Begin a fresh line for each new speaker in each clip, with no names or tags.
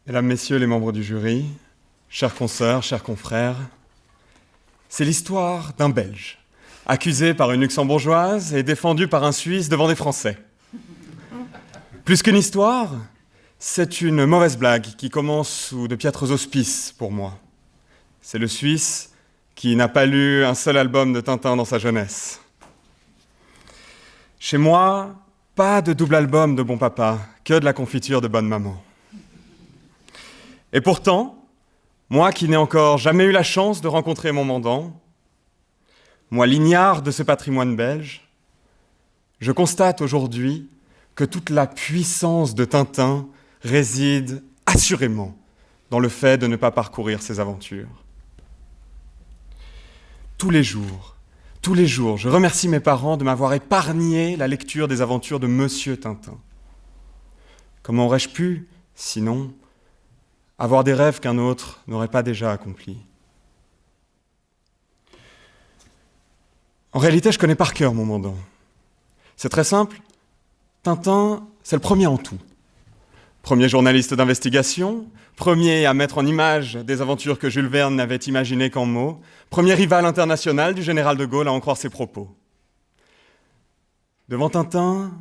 Mesdames, Messieurs les membres du jury, chères consoeurs, chers confrères, c'est l'histoire d'un Belge, accusé par une luxembourgeoise et défendu par un Suisse devant des Français. Plus qu'une histoire, c'est une mauvaise blague qui commence sous de piètres auspices pour moi. C'est le Suisse qui n'a pas lu un seul album de Tintin dans sa jeunesse. Chez moi, pas de double album de bon papa, que de la confiture de bonne maman. Et pourtant, moi qui n'ai encore jamais eu la chance de rencontrer mon mandant, moi l'ignare de ce patrimoine belge, je constate aujourd'hui que toute la puissance de Tintin réside assurément dans le fait de ne pas parcourir ses aventures. Tous les jours, je remercie mes parents de m'avoir épargné la lecture des aventures de Monsieur Tintin. Comment aurais-je pu, sinon, avoir des rêves qu'un autre n'aurait pas déjà accomplis? En réalité, je connais par cœur mon mandant. C'est très simple. Tintin, c'est le premier en tout. Premier journaliste d'investigation, premier à mettre en image des aventures que Jules Verne n'avait imaginées qu'en mots, premier rival international du général de Gaulle à en croire ses propos. Devant Tintin,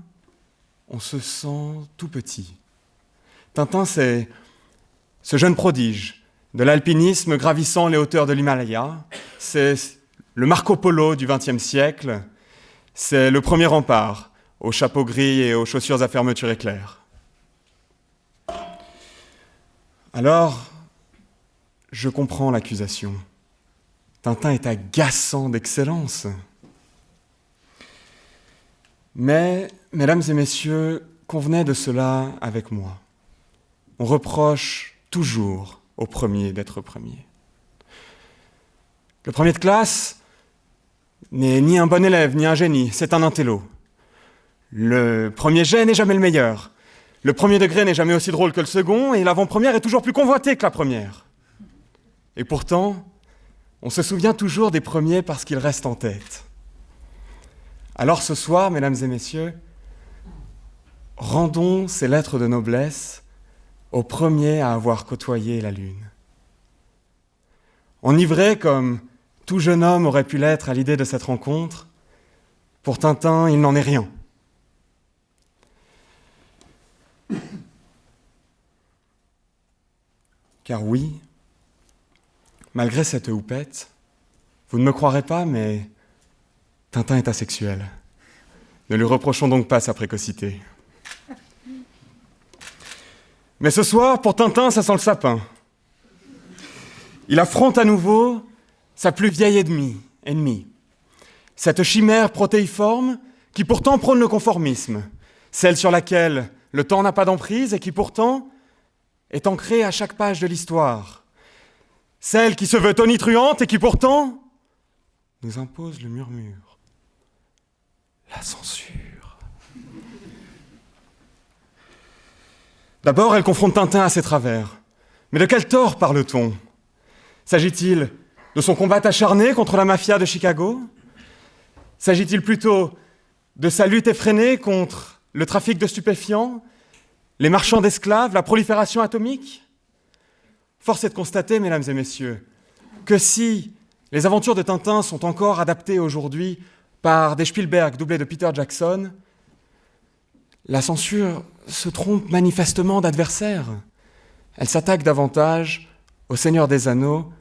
on se sent tout petit. Tintin, c'est ce jeune prodige de l'alpinisme gravissant les hauteurs de l'Himalaya, c'est le Marco Polo du XXe siècle, c'est le premier rempart aux chapeaux gris et aux chaussures à fermeture éclair. Alors, je comprends l'accusation. Tintin est agaçant d'excellence. Mais, mesdames et messieurs, convenez de cela avec moi. On reproche toujours au premier d'être premier. Le premier de classe n'est ni un bon élève, ni un génie, c'est un intello. Le premier jet n'est jamais le meilleur. Le premier degré n'est jamais aussi drôle que le second, et l'avant-première est toujours plus convoitée que la première. Et pourtant, on se souvient toujours des premiers parce qu'ils restent en tête. Alors ce soir, mesdames et messieurs, rendons ces lettres de noblesse au premier à avoir côtoyé la lune. Enivré comme tout jeune homme aurait pu l'être à l'idée de cette rencontre, pour Tintin, il n'en est rien. Car oui, malgré cette houppette, vous ne me croirez pas, mais Tintin est asexuel. Ne lui reprochons donc pas sa précocité. Mais ce soir, pour Tintin, ça sent le sapin. Il affronte à nouveau sa plus vieille ennemie, cette chimère protéiforme qui pourtant prône le conformisme, celle sur laquelle le temps n'a pas d'emprise et qui pourtant est ancrée à chaque page de l'histoire, celle qui se veut tonitruante et qui pourtant nous impose le murmure, la censure. D'abord, elle confronte Tintin à ses travers. Mais de quel tort parle-t-on? S'agit-il de son combat acharné contre la mafia de Chicago? S'agit-il plutôt de sa lutte effrénée contre le trafic de stupéfiants, les marchands d'esclaves, la prolifération atomique? Force est de constater, mesdames et messieurs, que si les aventures de Tintin sont encore adaptées aujourd'hui par des Spielberg doublés de Peter Jackson, la censure se trompe manifestement d'adversaire. Elle s'attaque davantage au Seigneur des Anneaux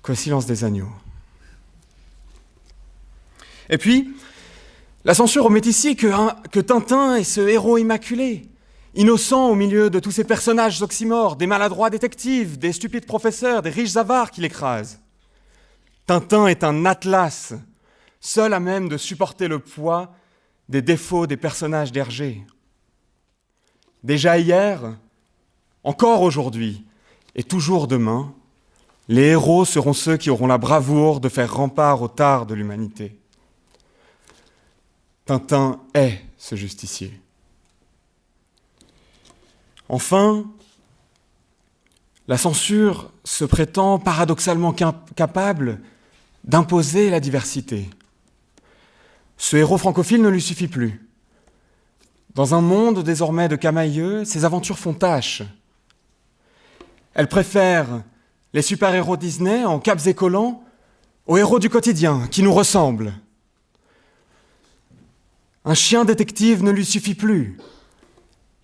qu'au Silence des Agneaux. Et puis, la censure omet ici que Tintin est ce héros immaculé, innocent au milieu de tous ces personnages oxymores, des maladroits détectives, des stupides professeurs, des riches avares qui l'écrasent. Tintin est un atlas, seul à même de supporter le poids des défauts des personnages d'Hergé. Déjà hier, encore aujourd'hui, et toujours demain, les héros seront ceux qui auront la bravoure de faire rempart aux tares de l'humanité. Tintin est ce justicier. Enfin, la censure se prétend paradoxalement capable d'imposer la diversité. Ce héros francophile ne lui suffit plus. Dans un monde désormais de camailleux, ses aventures font tache. Elle préfère les super-héros Disney en capes et collants aux héros du quotidien qui nous ressemblent. Un chien détective ne lui suffit plus.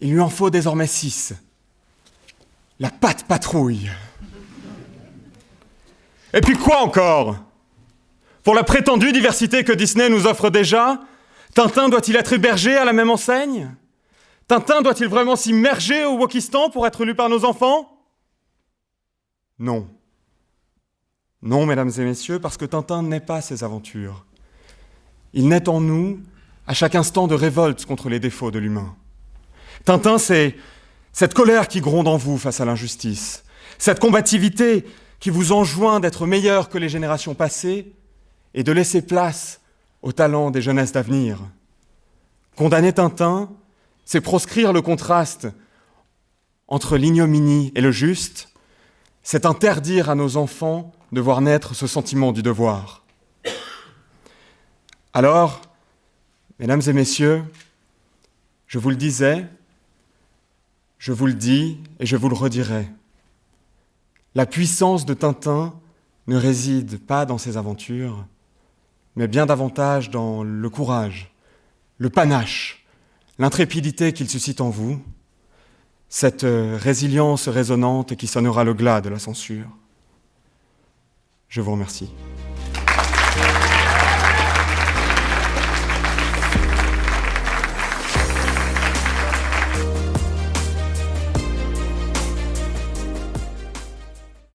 Il lui en faut désormais 6. La patte patrouille. Et puis quoi encore ? Pour la prétendue diversité que Disney nous offre déjà, Tintin doit-il être hébergé à la même enseigne ? Tintin doit-il vraiment s'immerger au Wokistan pour être lu par nos enfants ? Non. Non, mesdames et messieurs, parce que Tintin n'est pas ces aventures. Il naît en nous, à chaque instant de révolte contre les défauts de l'humain. Tintin, c'est cette colère qui gronde en vous face à l'injustice, cette combativité qui vous enjoint d'être meilleur que les générations passées et de laisser place au talent des jeunesses d'avenir. Condamner Tintin, c'est proscrire le contraste entre l'ignominie et le juste, c'est interdire à nos enfants de voir naître ce sentiment du devoir. Alors, mesdames et messieurs, je vous le disais, je vous le dis et je vous le redirai. La puissance de Tintin ne réside pas dans ses aventures, mais bien davantage dans le courage, le panache, l'intrépidité qu'il suscite en vous, cette résilience résonante qui sonnera le glas de la censure. Je vous remercie.